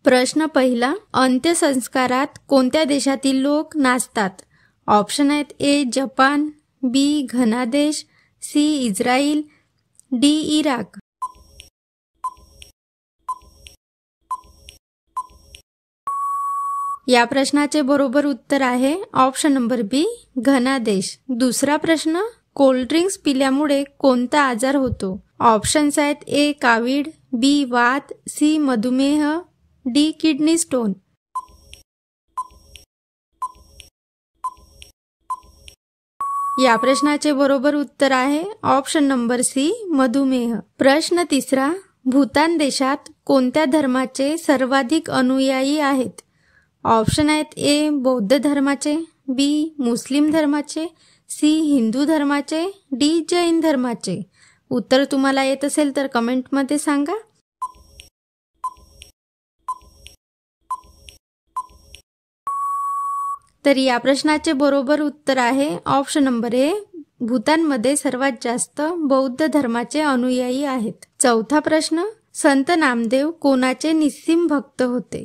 प्रश्न पहिला, अंत्यसंस्कारात कोणत्या देशातील लोक नाचतात? ऑप्शन आहेत ए जपान, बी धनादेश, सी इस्रायल, डी इराक. या प्रश्नाचे बरोबर उत्तर आहे ऑप्शन नंबर बी धनादेश. दुसरा प्रश्न, कोल्ड्रिंक्स पिल्यामुळे कोणता आजार होतो? ऑप्शन्स आहेत ए कावीळ, बी वात, सी मधुमेह, डी किडनी स्टोन. या प्रश्नाचे बरोबर उत्तर आहे ऑप्शन नंबर सी मधुमेह. प्रश्न तिसरा, भूतान देशात कोणत्या धर्माचे सर्वाधिक अनुयायी आहेत? ऑप्शन आहेत ए बौद्ध धर्माचे, बी मुस्लिम धर्माचे, सी हिंदू धर्माचे, डी जैन धर्माचे. उत्तर तुम्हाला येत असेल तर कमेंटमध्ये सांगा. तर या प्रश्नाचे बरोबर उत्तर आहे ऑप्शन नंबर ए, भूतानमध्ये सर्वात जास्त बौद्ध धर्माचे अनुयायी आहेत. चौथा प्रश्न, संत नामदेव कोणाचे निस्सीम भक्त होते?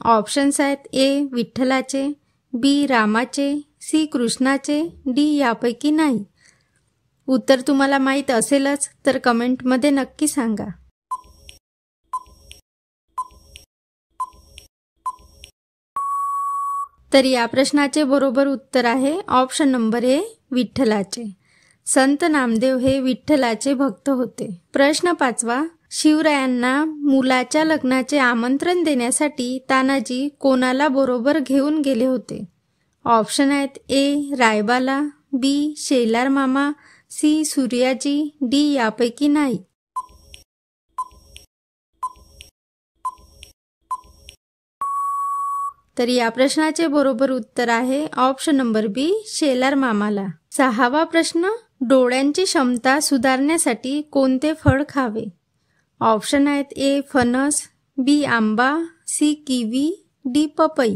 ऑप्शन्स आहेत ए विठ्ठलाचे, बी रामाचे, सी कृष्णाचे, डी यापैकी नाही. उत्तर तुम्हाला माहीत असेलच तर कमेंटमध्ये नक्की सांगा. तर या प्रश्नाचे बरोबर उत्तर आहे ऑप्शन नंबर ए विठ्ठलाचे. संत नामदेव हे विठ्ठलाचे भक्त होते. प्रश्न पाचवा, शिवरायांना मुलाच्या लग्नाचे आमंत्रण देण्यासाठी तानाजी कोणाला बरोबर घेऊन गेले होते? ऑप्शन आहेत ए रायबाला, बी शेलार मामा, सी सूर्याजी, डी यापैकी नाही. तर या प्रश्नाचे बरोबर उत्तर आहे ऑप्शन नंबर बी शेलार मामाला. सहावा प्रश्न, डोळ्यांची क्षमता सुधारण्यासाठी कोणते फळ खावे? ऑप्शन आहेत ए फणस, बी आंबा, सी किवी, डी पपई.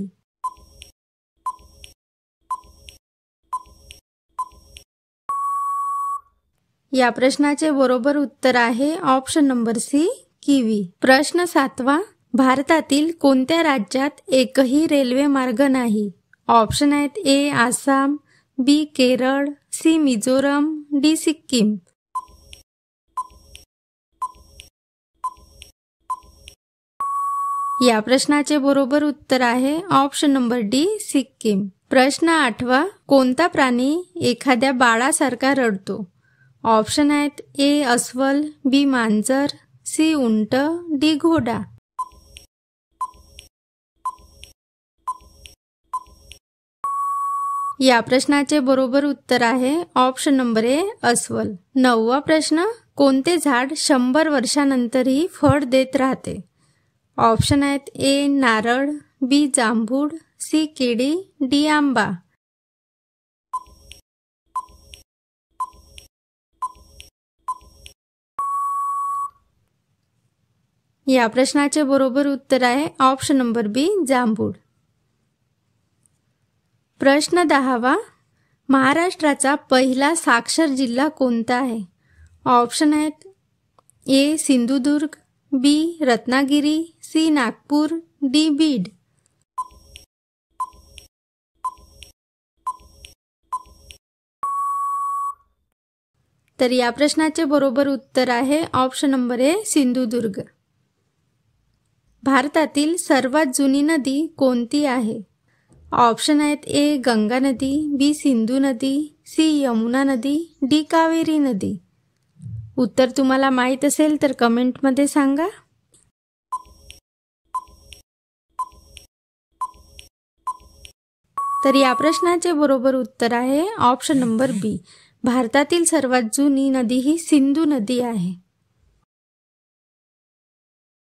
या प्रश्नाचे बरोबर उत्तर आहे ऑप्शन नंबर सी किवी. प्रश्न सातवा, भारतातील कोणत्या राज्यात एकही रेल्वे मार्ग नाही? ऑप्शन आहेत ए आसाम, बी केरळ, सी मिझोरम, डी सिक्कीम. या प्रश्नाचे बरोबर उत्तर आहे ऑप्शन नंबर डी सिक्कीम. प्रश्न आठवा, कोणता प्राणी एखाद्या बाळासारखा रडतो? ऑप्शन आहेत ए अस्वल, बी मांजर, सी उंट, डी घोडा. या प्रश्नाचे बरोबर उत्तर आहे ऑप्शन नंबर ए अस्वल. नववा प्रश्न, कोणते झाड 100 वर्षानंतरही फळ देत राहते? ऑप्शन आहेत ए नारळ, बी जांभूळ, सी केळी, डी आंबा. या प्रश्नाचे बरोबर उत्तर आहे ऑप्शन नंबर बी जांभूळ. प्रश्न 10वा, महाराष्ट्राचा पहिला साक्षर जिल्हा कोणता आहे? ऑप्शन आहेत ए सिंधुदुर्ग, बी रत्नागिरी, सी नागपूर, डी बीड. तर या प्रश्नाचे बरोबर उत्तर आहे ऑप्शन नंबर ए सिंधुदुर्ग. भारतातील सर्वात जुनी नदी कोणती आहे? ऑप्शन आहेत ए गंगा नदी, बी सिंधू नदी, सी यमुना नदी, डी कावेरी नदी. उत्तर तुम्हाला माहीत असेल तर कमेंटमध्ये सांगा. तर या प्रश्नाचे बरोबर उत्तर आहे ऑप्शन नंबर बी. भारतातील सर्वात जुनी नदी ही सिंधू नदी आहे.